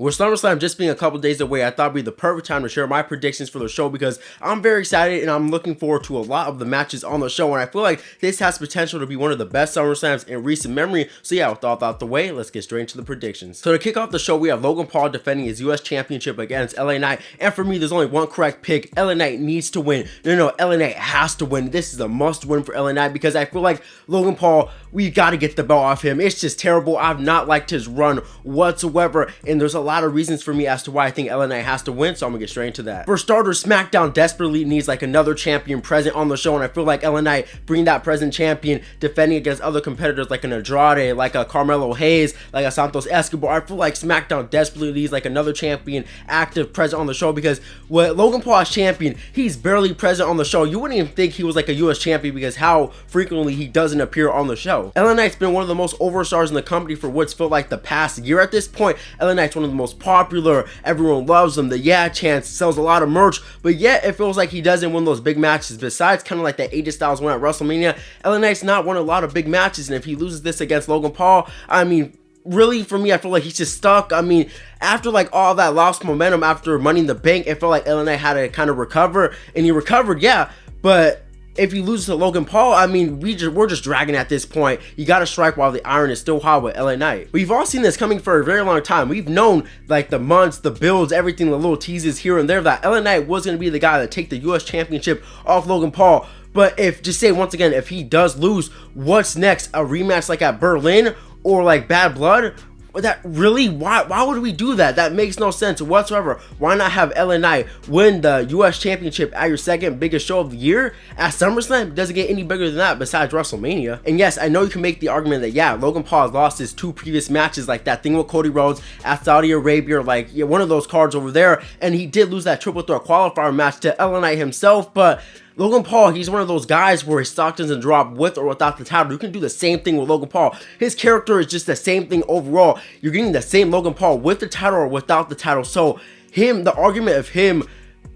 With SummerSlam just being a couple days away, I thought it'd be the perfect time to share my predictions for the show because I'm very excited and I'm looking forward to a lot of the matches on the show, and I feel like this has potential to be one of the best SummerSlams in recent memory. So yeah, with all that out the way, let's get straight into the predictions. So to kick off the show, we have Logan Paul defending his US Championship against LA Knight, and for me, there's only one correct pick. LA Knight needs to win. No, LA Knight has to win. This is a must win for LA Knight because I feel like Logan Paul, we got to get the belt off him. It's just terrible. I've not liked his run whatsoever, and there's a lot of reasons for me as to why I think LA Knight has to win, so I'm gonna get straight into that. For starters, SmackDown desperately needs like another champion present on the show, and I feel like LA Knight bringing that present champion defending against other competitors like an Andrade, like a Carmelo Hayes, like a Santos Escobar. I feel like SmackDown desperately needs like another champion active present on the show because with Logan Paul as champion, he's barely present on the show. You wouldn't even think he was like a US champion because how frequently he doesn't appear on the show. LA Knight's been one of the most overstars in the company for what's felt like the past year at this point. LA Knight's one of the most popular. Everyone loves him. The yeah chance, sells a lot of merch, but yet it feels like he doesn't win those big matches. Besides kind of like that AJ Styles win at WrestleMania, LA Knight's not won a lot of big matches, and if he loses this against Logan Paul, I mean, really, for me, I feel like he's just stuck. I mean, after like all that lost momentum after Money in the Bank, it felt like LA Knight had to kind of recover, and he recovered, yeah, but if he loses to Logan Paul, I mean, we're just dragging at this point. You got to strike while the iron is still hot with LA Knight. We've all seen this coming for a very long time. We've known like the months, the builds, everything, the little teases here and there that LA Knight was going to be the guy that take the US Championship off Logan Paul. But if, just say once again, if he does lose, what's next? A rematch like at Berlin or like Bad Blood? That really, why would we do that? That makes no sense whatsoever. Why not have LA Knight win the US Championship at your second biggest show of the year at SummerSlam? It doesn't get any bigger than that besides WrestleMania. And yes, I know you can make the argument that yeah, Logan Paul has lost his two previous matches, like that thing with Cody Rhodes at Saudi Arabia, like yeah, one of those cards over there, and he did lose that triple threat qualifier match to LA Knight himself, but Logan Paul, he's one of those guys where his stock doesn't drop with or without the title. You can do the same thing with Logan Paul. His character is just the same thing overall. You're getting the same Logan Paul with the title or without the title. So the argument of him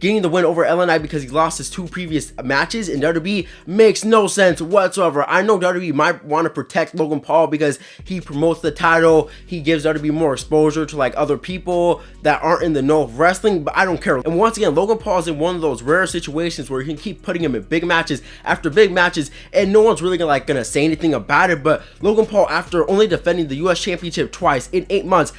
getting the win over LA Knight because he lost his two previous matches in WWE makes no sense whatsoever. I know WWE might want to protect Logan Paul because he promotes the title, he gives WWE more exposure to like other people that aren't in the know of wrestling, but I don't care. And once again, Logan Paul is in one of those rare situations where you can keep putting him in big matches after big matches and no one's really gonna say anything about it. But Logan Paul, after only defending the US Championship twice in 8 months,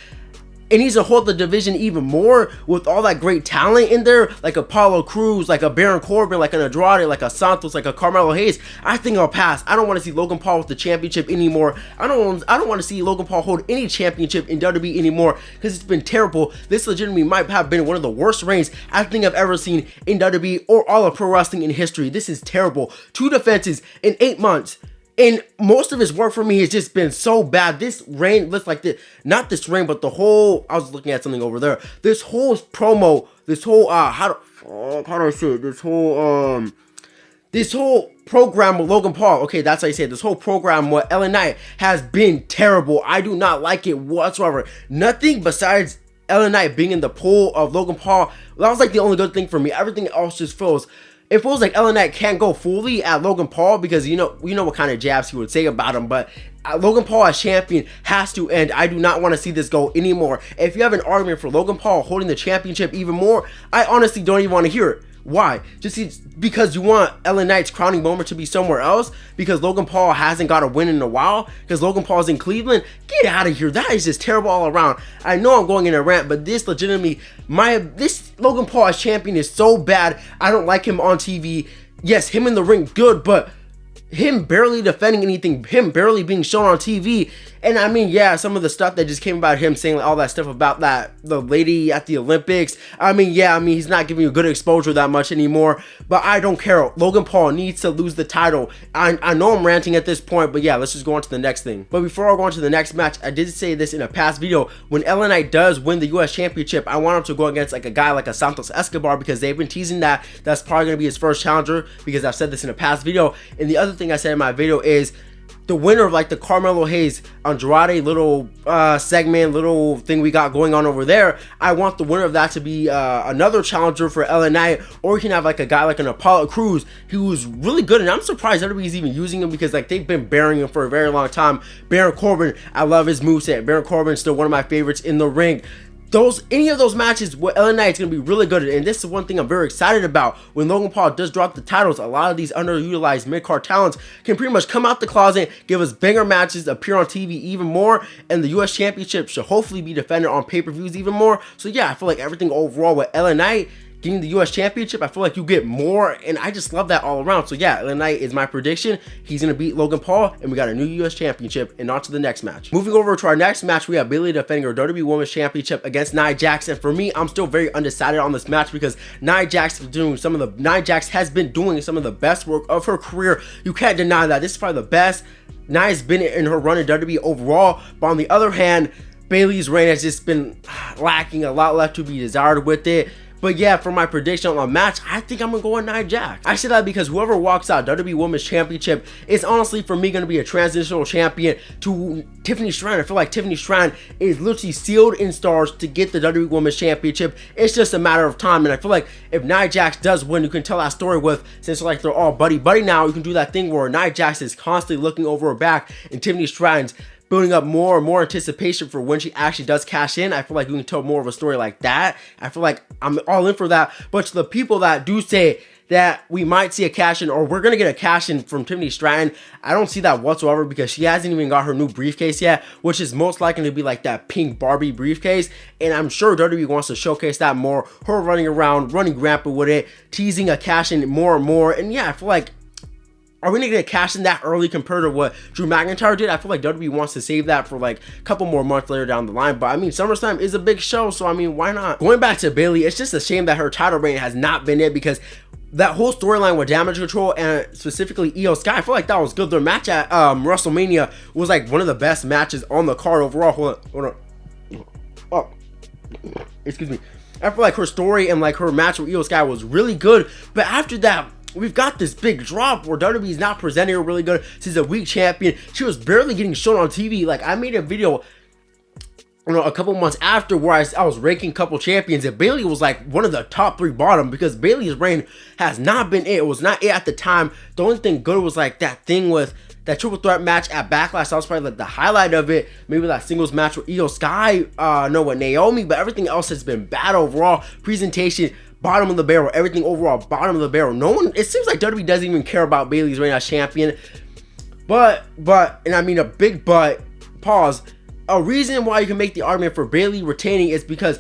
it needs to hold the division even more with all that great talent in there, like Apollo Crews, like a Baron Corbin, like an Andrade, like a Santos, like a Carmelo Hayes. I think I'll pass. I don't want to see Logan Paul with the championship anymore. I don't want to see Logan Paul hold any championship in WWE anymore because it's been terrible. This legitimately might have been one of the worst reigns I think I've ever seen in WWE or all of pro wrestling in history. This is terrible. 2 defenses in 8 months. And most of his work for me has just been so bad. This reign looks like this, not this reign, but the whole, I was looking at something over there. This whole promo, this whole, how do I say it? This whole program with Logan Paul, okay, that's how you say it. This whole program with LA Knight has been terrible. I do not like it whatsoever. Nothing besides LA Knight being in the pool of Logan Paul, that was like the only good thing for me. Everything else just feels, it feels like LA Knight can't go fully at Logan Paul because you know what kind of jabs he would say about him, but Logan Paul as champion has to end. I do not want to see this go anymore. If you have an argument for Logan Paul holding the championship even more, I honestly don't even want to hear it. Why? Just because you want LA Knight's crowning moment to be somewhere else? Because Logan Paul hasn't got a win in a while? Because Logan Paul's in Cleveland? Get out of here. That is just terrible all around. I know I'm going in a rant, but this legitimately, this Logan Paul as champion is so bad. I don't like him on TV. Yes, him in the ring, good, but him barely defending anything, him barely being shown on TV. And I mean, yeah, some of the stuff that just came about him saying all that stuff about the lady at the Olympics. I mean, yeah, he's not giving you good exposure that much anymore, but I don't care. Logan Paul needs to lose the title. I know I'm ranting at this point, but yeah, let's just go on to the next thing. But before I go on to the next match, I did say this in a past video. When LA Knight does win the US Championship, I want him to go against like a guy like a Santos Escobar because they've been teasing that's probably going to be his first challenger because I've said this in a past video. And the other thing I said in my video is the winner of like the Carmelo Hayes Andrade little segment, little thing we got going on over there, I want the winner of that to be another challenger for LA Knight, or you can have like a guy like an Apollo Crews who's really good, and I'm surprised everybody's even using him because like they've been burying him for a very long time. Baron Corbin, I love his moveset. Baron Corbin's still one of my favorites in the ring. any of those matches with LA Knight is going to be really good. And this is one thing I'm very excited about. When Logan Paul does drop the titles, a lot of these underutilized mid-card talents can pretty much come out the closet, give us banger matches, appear on TV even more, and the US Championship should hopefully be defended on pay-per-views even more. So yeah, I feel like everything overall with LA Knight getting the US Championship, I feel like you get more, and I just love that all around. So yeah, LA Knight is my prediction. He's going to beat Logan Paul, and we got a new US Championship, and on to the next match. Moving over to our next match, we have Bayley defending her WWE Women's Championship against Nia Jax, and for me, I'm still very undecided on this match because Nia Jax has been doing some of the best work of her career. You can't deny that. This is probably the best Nia's been in her run in WWE overall, but on the other hand, Bayley's reign has just been lacking, a lot left to be desired with it. But yeah, for my prediction on the match, I think I'm going to go with Nia Jax. I say that because whoever walks out WWE Women's Championship is honestly, for me, going to be a transitional champion to Tiffany Stratton. I feel like Tiffany Stratton is literally sealed in stars to get the WWE Women's Championship. It's just a matter of time. And I feel like if Nia Jax does win, you can tell that story with, since like they're all buddy-buddy now, you can do that thing where Nia Jax is constantly looking over her back and Tiffany Stratton's building up more and more anticipation for when she actually does cash in. I feel like we can tell more of a story like that. I feel like I'm all in for that. But to the people that do say that we might see a cash in, or we're going to get a cash in from Tiffany Stratton, I don't see that whatsoever because she hasn't even got her new briefcase yet, which is most likely to be like that pink Barbie briefcase. And I'm sure WWE wants to showcase that more. Her running around, running rampant with it, teasing a cash in more and more. And yeah, I feel like, are we going to get a cash in that early compared to what Drew McIntyre did? I feel like WWE wants to save that for like a couple more months later down the line. But I mean, SummerSlam is a big show, so I mean, why not? Going back to Bayley, it's just a shame that her title reign has not been it because that whole storyline with Damage Control and specifically Io Sky, I feel like that was good. Their match at WrestleMania was like one of the best matches on the card overall. Hold on. Oh, excuse me. I feel like her story and like her match with Io Sky was really good. But after that, we've got this big drop where WWE is not presenting her really good. She's a weak champion. She was barely getting shown on TV. Like, I made a video, a couple months after where I was ranking a couple champions, and Bayley was like one of the top 3 bottom because Bayley's reign has not been it. It was not it at the time. The only thing good was like that thing with that triple threat match at Backlash. That was probably like the highlight of it. Maybe that singles match with Io Sky, with Naomi, but everything else has been bad overall. Presentation, bottom of the barrel, everything overall, bottom of the barrel. No one, it seems like WWE doesn't even care about Bayley's reign as champion. But, and I mean a big but, pause, a reason why you can make the argument for Bayley retaining is because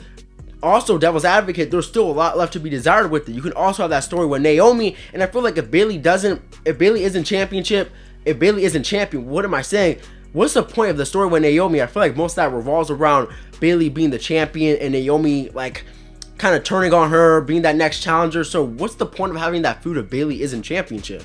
also, devil's advocate, there's still a lot left to be desired with it. You can also have that story with Naomi, and I feel like if Bayley isn't champion, what am I saying? What's the point of the story with Naomi? I feel like most of that revolves around Bayley being the champion and Naomi like kind of turning on her, being that next challenger. So what's the point of having that feud if Bayley isn't championship?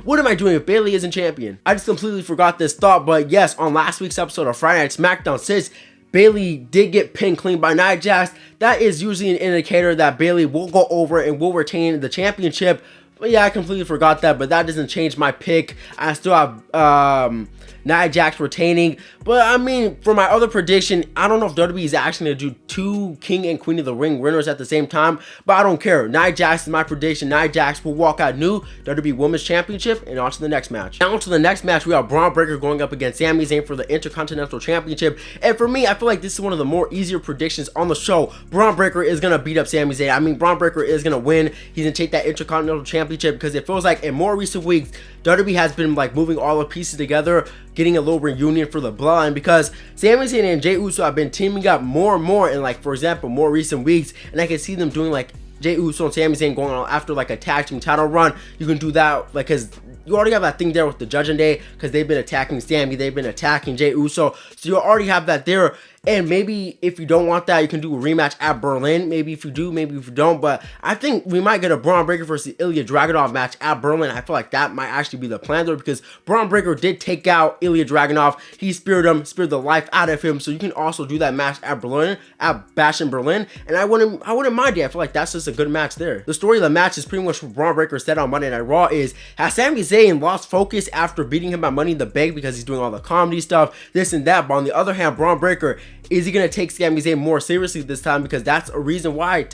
What am I doing if Bayley isn't champion? I just completely forgot this thought, but yes, on last week's episode of Friday Night SmackDown, since Bayley did get pinned clean by Nia Jax, that is usually an indicator that Bayley will go over and will retain the championship. But yeah, I completely forgot that, but that doesn't change my pick. I still have Nia Jax retaining. But I mean, for my other prediction, I don't know if WWE is actually going to do 2 King and Queen of the Ring winners at the same time, but I don't care. Nia Jax is my prediction. Nia Jax will walk out new WWE Women's Championship, and on to the next match. Now to the next match, we have Braun Breaker going up against Sami Zayn for the Intercontinental Championship. And for me, I feel like this is one of the more easier predictions on the show. Braun Breaker is going to beat up Sami Zayn. I mean, Braun Breaker is going to win. He's going to take that Intercontinental Championship because it feels like in more recent weeks, WWE has been like moving all the pieces together, getting a little reunion for the bloodline, because Sami Zayn and Jey Uso have been teaming up more and more in, like, for example, more recent weeks, and I can see them doing like Jey Uso and Sami Zayn going on after like a tag team title run. You can do that like because you already have that thing there with the Judging Day, because they've been attacking Sami, they've been attacking Jey Uso, so you already have that there. And maybe if you don't want that, you can do a rematch at Berlin. Maybe if you do, maybe if you don't. But I think we might get a Braun Breaker versus Ilya Dragunov match at Berlin. I feel like that might actually be the plan there, because Braun Breaker did take out Ilya Dragunov. He speared the life out of him. So you can also do that match at Berlin, at Bash in Berlin. And I wouldn't mind it. I feel like that's just a good match there. The story of the match is pretty much what Braun Breaker said on Monday Night Raw is, has Sami Zayn lost focus after beating him at Money in the Bank because he's doing all the comedy stuff, this and that. But on the other hand, Braun Breaker, is he going to take Sami Zayn more seriously this time? Because that's a reason why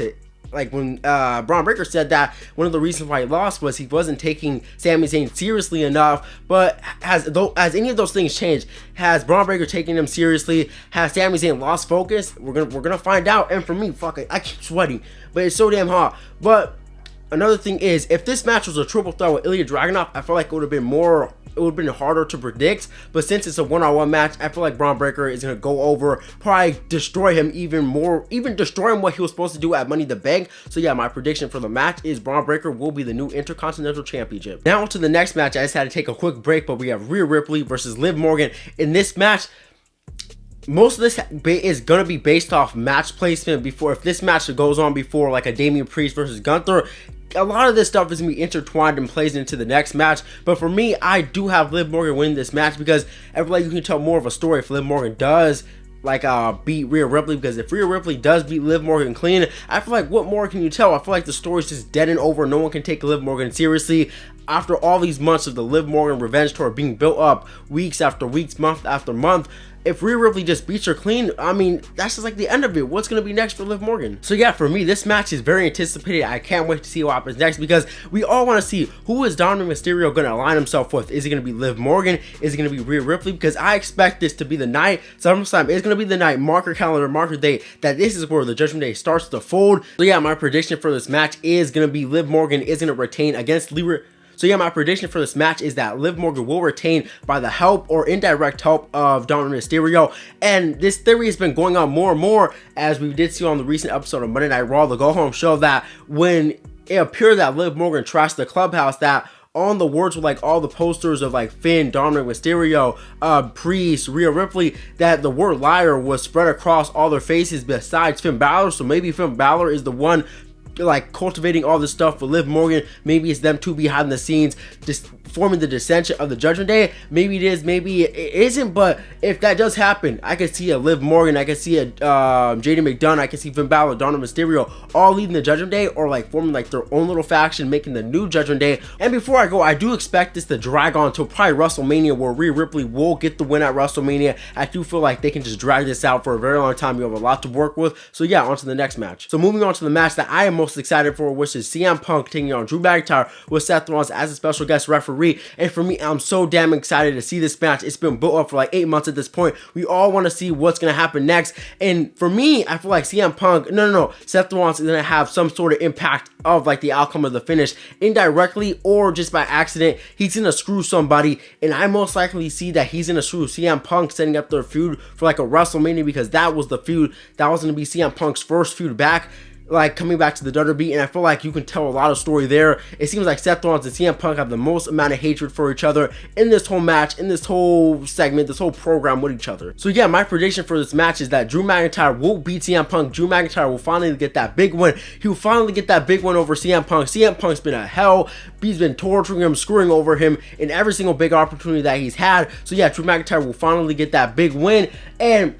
like when Braun Breaker said that one of the reasons why he lost was he wasn't taking Sami Zayn seriously enough. But has any of those things changed? Has Braun Breaker taken him seriously? Has Sami Zayn lost focus? We're gonna find out. And for me, fuck it, I keep sweating, but it's so damn hot. But another thing is, if this match was a triple threat with Ilya Dragunov, I feel like it would have been harder to predict. But since it's a one-on-one match, I feel like Braun Breaker is going to go over, probably destroy him even more, even destroy him what he was supposed to do at Money in the Bank. So yeah, my prediction for the match is Braun Breaker will be the new Intercontinental Championship. Now to the next match. I just had to take a quick break, but we have Rhea Ripley versus Liv Morgan. In this match, most of this is going to be based off match placement. If this match goes on before like a Damian Priest versus Gunther, a lot of this stuff is going to be intertwined and plays into the next match. But for me, I do have Liv Morgan win this match because I feel like you can tell more of a story if Liv Morgan does beat Rhea Ripley. Because if Rhea Ripley does beat Liv Morgan clean, I feel like what more can you tell? I feel like the story's just dead and over. No one can take Liv Morgan seriously after all these months of the Liv Morgan revenge tour being built up weeks after weeks, month after month. If Rhea Ripley just beats her clean, I mean, that's just like the end of it. What's going to be next for Liv Morgan? So yeah, for me, this match is very anticipated. I can't wait to see what happens next because we all want to see who is Dominic Mysterio going to align himself with. Is it going to be Liv Morgan? Is it going to be Rhea Ripley? Because I expect this to be the night. SummerSlam is going to be the night, marker calendar, marker date, that this is where the Judgment Day starts to fold. So yeah, my prediction for this match is going to be Liv Morgan is going to retain against Rhea. So yeah, my prediction for this match is that Liv Morgan will retain by the help or indirect help of Dominic Mysterio. And this theory has been going on more and more, as we did see on the recent episode of Monday Night Raw, the Go Home Show, that when it appeared that Liv Morgan trashed the clubhouse, that on the words with like all the posters of like Finn, Dominic Mysterio, Priest, Rhea Ripley, that the word liar was spread across all their faces besides Finn Balor. So maybe Finn Balor is the one like cultivating all this stuff for Liv Morgan. Maybe it's them two behind the scenes just forming the dissension of the Judgment Day. Maybe it is, maybe it isn't. But if that does happen, I could see a Liv Morgan, I could see a JD McDonough, I could see Finn Balor, Dominic Mysterio all leading the Judgment Day, or like forming like their own little faction, making the new Judgment Day. And before I go, I do expect this to drag on till probably WrestleMania, where Rhea Ripley will get the win at WrestleMania. I do feel like they can just drag this out for a very long time. You have a lot to work with. So yeah, on to the next match. So moving on to the match that I am most excited for, which is CM Punk taking on Drew McIntyre with Seth Rollins as a special guest referee. And for me, I'm so damn excited to see this match. It's been built up for like 8 months at this point. We all want to see what's going to happen next. And for me, I feel like CM Punk, Seth Rollins is going to have some sort of impact of like the outcome of the finish, indirectly or just by accident. He's going to screw somebody, and I most likely see that he's going to screw CM Punk, setting up their feud for like a WrestleMania, because that was the feud that was going to be CM Punk's first feud back, like coming back to the WWE. And I feel like you can tell a lot of story there. It seems like Seth Rollins and CM Punk have the most amount of hatred for each other in this whole match, in this whole segment, this whole program with each other. So yeah, my prediction for this match is that Drew McIntyre will beat CM Punk. Drew McIntyre will finally get that big win. He will finally get that big win over CM Punk. CM Punk's been a hell. He's been torturing him, screwing over him in every single big opportunity that he's had. So yeah, Drew McIntyre will finally get that big win. And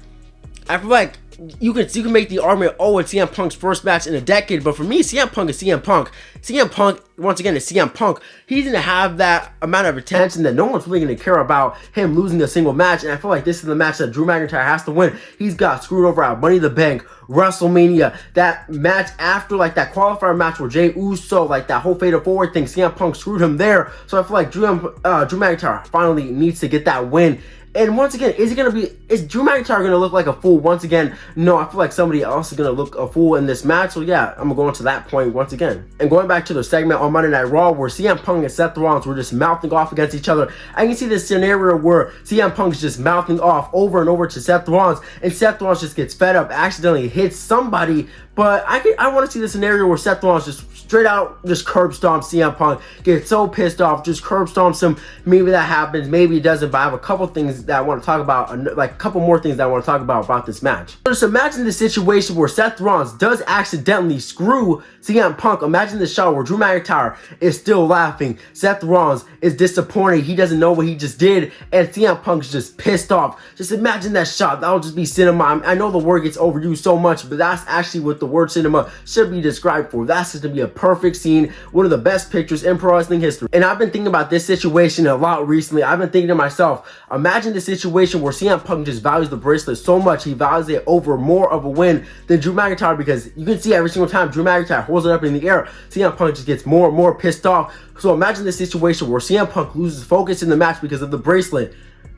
I feel like you can make the argument, oh, it's CM Punk's first match in a decade, but for me, CM Punk is CM Punk. CM Punk, once again, is CM Punk. He's going to have that amount of attention that no one's really going to care about him losing a single match, and I feel like this is the match that Drew McIntyre has to win. He's got screwed over at Money in the Bank, WrestleMania, that match after, like, that qualifier match where Jey Uso, like, that whole fatal forward thing, CM Punk screwed him there. So I feel like Drew McIntyre finally needs to get that win. And once again, is Drew McIntyre going to look like a fool once again? No, I feel like somebody else is going to look a fool in this match. So yeah, I'm going to go into that point once again. And going back to the segment on Monday Night Raw where CM Punk and Seth Rollins were just mouthing off against each other, I can see this scenario where CM Punk's just mouthing off over and over to Seth Rollins, and Seth Rollins just gets fed up, accidentally hits somebody. But I want to see the scenario where Seth Rollins just straight out just curb stomps CM Punk, gets so pissed off, just curb stomps him. Maybe that happens, maybe it doesn't, but I have a couple things that I want to talk about, like a couple more things that I want to talk about this match. Just imagine the situation where Seth Rollins does accidentally screw CM Punk. Imagine the shot where Drew McIntyre is still laughing, Seth Rollins is disappointed, he doesn't know what he just did, and CM Punk's just pissed off. Just imagine that shot. That would just be cinema. I know the word gets overused so much, but that's actually what the word cinema should be described for. That's just to be a perfect scene, one of the best pictures in pro wrestling history. And I've been thinking about this situation a lot recently. I've been thinking to myself, imagine imagine the situation where CM Punk just values the bracelet so much, he values it over more of a win than Drew McIntyre, because you can see every single time Drew McIntyre holds it up in the air, CM Punk just gets more and more pissed off. So imagine the situation where CM Punk loses focus in the match because of the bracelet.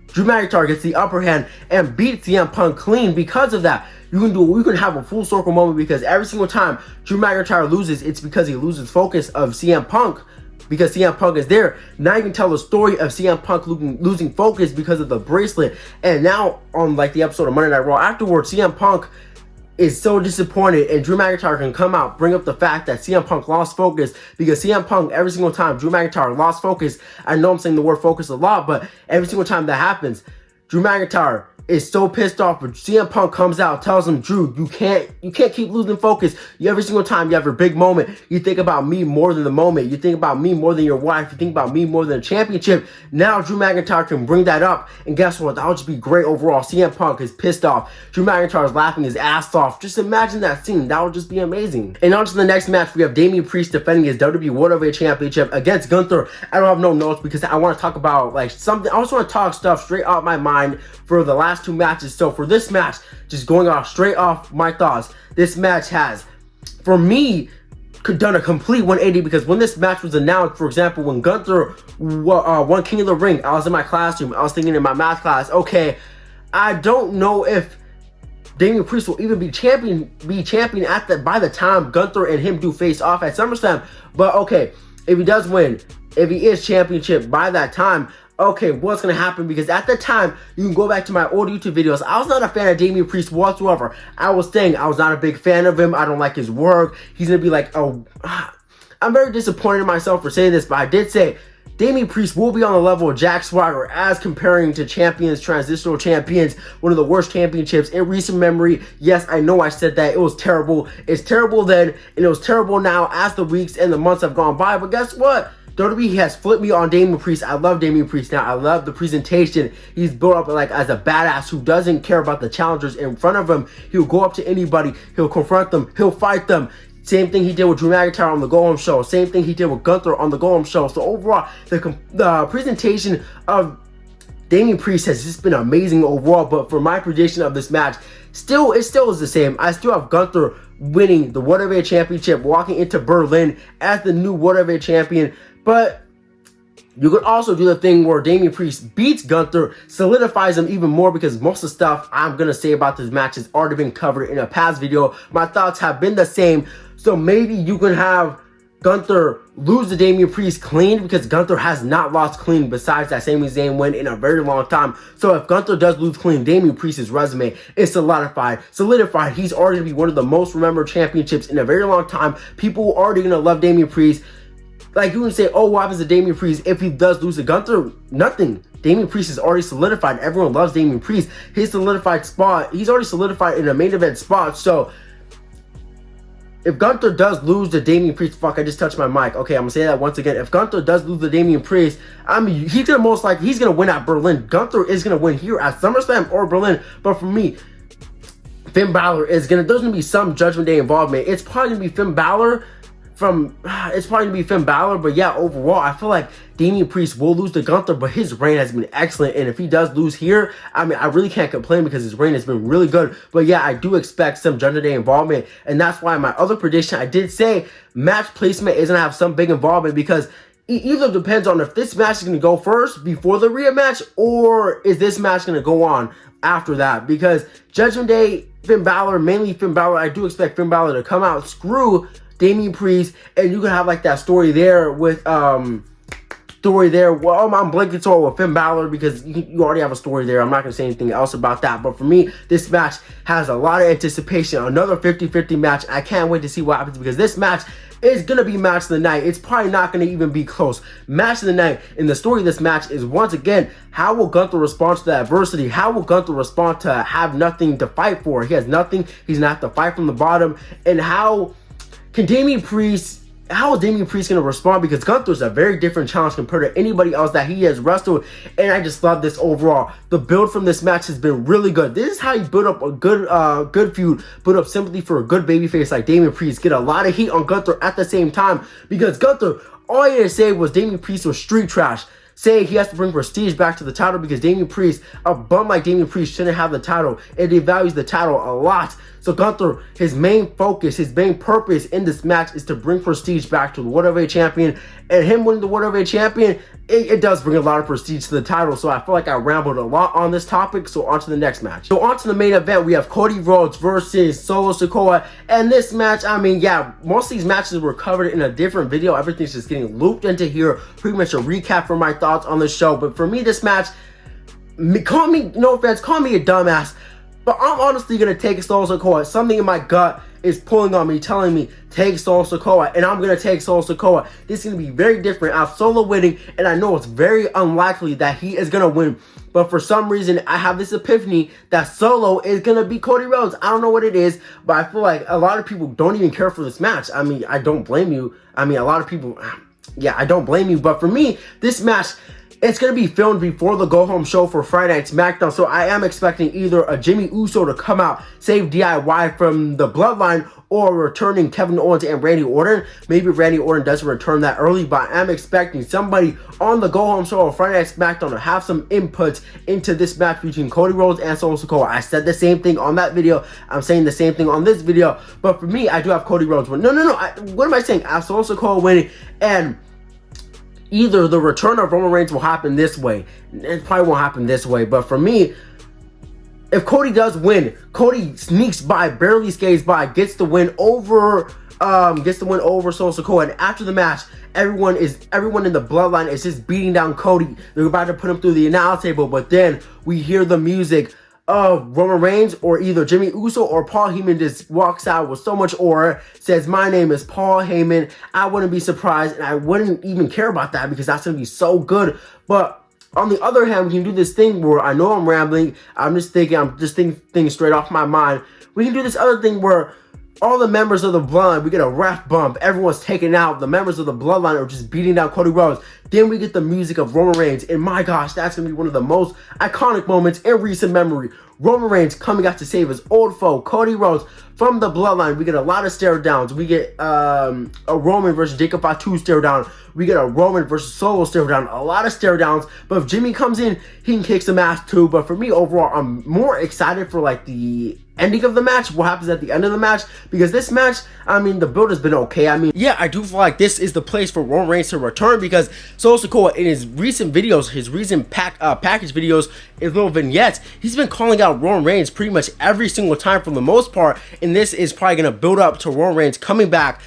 Drew McIntyre gets the upper hand and beats CM Punk clean because of that. You can have a full circle moment, because every single time Drew McIntyre loses, it's because he loses focus of CM Punk, because CM Punk is there. Now you can tell the story of CM Punk losing focus because of the bracelet. And now on like the episode of Monday Night Raw afterwards, CM Punk is so disappointed, and Drew McIntyre can come out, bring up the fact that CM Punk lost focus, because CM Punk, every single time Drew McIntyre lost focus, I know I'm saying the word focus a lot, but every single time that happens, Drew McIntyre is so pissed off, but CM Punk comes out, tells him, Drew, you can't keep losing focus. Every single time you have your big moment, you think about me more than the moment. You think about me more than your wife. You think about me more than a championship. Now Drew McIntyre can bring that up, and guess what? That would just be great overall. CM Punk is pissed off. Drew McIntyre is laughing his ass off. Just imagine that scene. That would just be amazing. And on to the next match, we have Damian Priest defending his WWE World Heavyweight Championship against Gunther. I don't have no notes because I want to talk about like something. I just want to talk stuff straight out my mind for the last two matches. So for this match, just going off straight off my thoughts, this match has, for me, done a complete 180, because when this match was announced, for example, when Gunther won King of the Ring, I was in my classroom, I was thinking in my math class, okay, I don't know if Damian Priest will even be champion by the time Gunther and him do face off at SummerSlam. But okay, if he does win, if he is championship by that time, okay, what's going to happen? Because at the time, you can go back to my old YouTube videos, I was not a fan of Damian Priest whatsoever. I was saying I was not a big fan of him. I don't like his work. He's going to be like, oh, I'm very disappointed in myself for saying this, but I did say Damian Priest will be on the level of Jack Swagger as comparing to champions, transitional champions, one of the worst championships in recent memory. Yes, I know I said that. It was terrible. It's terrible then, and it was terrible now as the weeks and the months have gone by. But guess what? WWE has flipped me on Damian Priest. I love Damian Priest now. I love the presentation. He's built up like as a badass who doesn't care about the challengers in front of him. He'll go up to anybody. He'll confront them. He'll fight them. Same thing he did with Drew McIntyre on the Go Home Show. Same thing he did with Gunther on the Go Home Show. So overall, the presentation of Damian Priest has just been amazing overall. But for my prediction of this match, it still is the same. I still have Gunther winning the World Heavyweight Championship, walking into Berlin as the new World Heavyweight Champion. But you could also do the thing where Damian Priest beats Gunther, solidifies him even more, because most of the stuff I'm going to say about this match has already been covered in a past video. My thoughts have been the same. So maybe you can have Gunther lose to Damian Priest clean, because Gunther has not lost clean besides that Sami Zayn win in a very long time. So if Gunther does lose clean, Damian Priest's resume is solidified. He's already going to be one of the most remembered championships in a very long time. People are already going to love Damian Priest. Like, you can say, oh, what happens to Damian Priest if he does lose to Gunther? Nothing. Damian Priest is already solidified. Everyone loves Damian Priest. His solidified spot, he's already solidified in a main event spot. So if Gunther does lose to Damian Priest, fuck, I just touched my mic. Okay, I'm gonna say that once again. If Gunther does lose to Damian Priest, I mean, he's gonna win at Berlin. Gunther is gonna win here at SummerSlam or Berlin. But for me, Finn Balor there's gonna be some Judgment Day involvement. It's probably gonna be Finn Balor. But yeah, overall, I feel like Damian Priest will lose to Gunther, but his reign has been excellent. And if he does lose here, I mean, I really can't complain because his reign has been really good. But yeah, I do expect some Judgment Day involvement. And that's why my other prediction, I did say match placement is going to have some big involvement, because it either depends on if this match is going to go first before the rematch, or is this match going to go on after that. Because Judgment Day, mainly Finn Balor, I do expect Finn Balor to come out, screw Damian Priest, and you can have like that story there with I'm blanking sort with Finn Balor, because you already have a story there. I'm not going to say anything else about that. But for me, this match has a lot of anticipation. Another 50-50 match. I can't wait to see what happens, because this match is going to be match of the night. It's probably not going to even be close. Match of the night. And the story of this match is, once again, how will Gunther respond to the adversity? How will Gunther respond to have nothing to fight for? He has nothing. He's going to have to fight from the bottom. And how is Damian Priest going to respond? Because Gunther's a very different challenge compared to anybody else that he has wrestled. And I just love this overall. The build from this match has been really good. This is how you build up a good feud, build up sympathy for a good babyface like Damian Priest. Get a lot of heat on Gunther at the same time, because Gunther, all he had to say was Damian Priest was street trash. say he has to bring prestige back to the title because Damian Priest, a bum like Damian Priest, shouldn't have the title. It devalues the title a lot. So Gunther, his main focus, his main purpose in this match is to bring prestige back to the World Heavyweight Champion. And him winning the World Heavyweight Champion, it does bring a lot of prestige to the title. So I feel like I rambled a lot on this topic. So on to the next match. So on to the main event, we have Cody Rhodes versus Solo Sikoa. And this match, I mean, yeah, most of these matches were covered in a different video. Everything's just getting looped into here. Pretty much a recap for my thoughts on the show. But for me, this match, call me, no offense, call me a dumbass, but I'm honestly going to take Solo Sikoa. Something in my gut is pulling on me, telling me, take Solo Sikoa, and I'm going to take Solo Sikoa. This is going to be very different. I have Solo winning, and I know it's very unlikely that he is going to win. But for some reason, I have this epiphany that Solo is going to beat Cody Rhodes. I don't know what it is, but I feel like a lot of people don't even care for this match. I mean, I don't blame you. I mean, a lot of people, yeah, I don't blame you. But for me, this match, it's going to be filmed before the go-home show for Friday Night SmackDown, so I am expecting either a Jimmy Uso to come out, save DIY from the Bloodline, or returning Kevin Owens and Randy Orton. Maybe Randy Orton doesn't return that early, but I am expecting somebody on the go-home show on Friday Night SmackDown to have some input into this match between Cody Rhodes and Solo Sikoa. I said the same thing on that video. I'm saying the same thing on this video, but for me, I do have Cody Rhodes winning. No. What am I saying? I have Solo Sikoa winning, and either the return of Roman Reigns will happen this way. It probably won't happen this way, but for me, if Cody does win, Cody sneaks by, barely skates by, gets the win over Solo Sikoa, and after the match, everyone in the Bloodline is just beating down Cody. They're about to put him through the announce table, but then we hear the music of Roman Reigns or either Jimmy Uso or Paul Heyman just walks out with so much aura, says, "My name is Paul Heyman." I wouldn't be surprised, and I wouldn't even care about that because that's going to be so good. But on the other hand, we can do this thing where I know I'm rambling. I'm just thinking things straight off my mind. We can do this other thing where all the members of the Bloodline, we get a ref bump. Everyone's taken out. The members of the Bloodline are just beating down Cody Rhodes. Then we get the music of Roman Reigns. And my gosh, that's going to be one of the most iconic moments in recent memory. Roman Reigns coming out to save his old foe, Cody Rhodes, from the Bloodline. We get a lot of stare downs. We get a Roman versus Jacob Fatu stare down. We get a Roman versus Solo stare down. A lot of stare downs. But if Jimmy comes in, he can kick some ass too. But for me, overall, I'm more excited for like the ending of the match, what happens at the end of the match, because this match, I mean, the build has been okay. I mean, yeah, I do feel like this is the place for Roman Reigns to return, because Solo Sikoa, in his recent videos, his recent package videos, his little vignettes, he's been calling out Roman Reigns pretty much every single time for the most part, and this is probably going to build up to Roman Reigns coming back,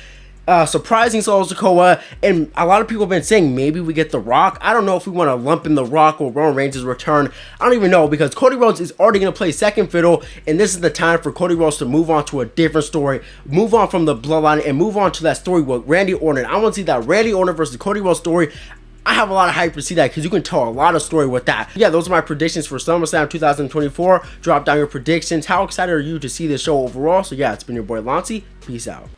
surprising Solo Sikoa. And a lot of people have been saying maybe we get The Rock. I don't know if we want to lump in The Rock or Roman Reigns' return. I don't even know, because Cody Rhodes is already going to play second fiddle, and this is the time for Cody Rhodes to move on to a different story, move on from the Bloodline, and move on to that story with Randy Orton. I want to see that Randy Orton versus Cody Rhodes story. I have a lot of hype to see that, because you can tell a lot of story with that. Yeah, those are my predictions for SummerSlam 2024. Drop down your predictions. How excited are you to see this show overall? So yeah, it's been your boy Lancey. Peace out.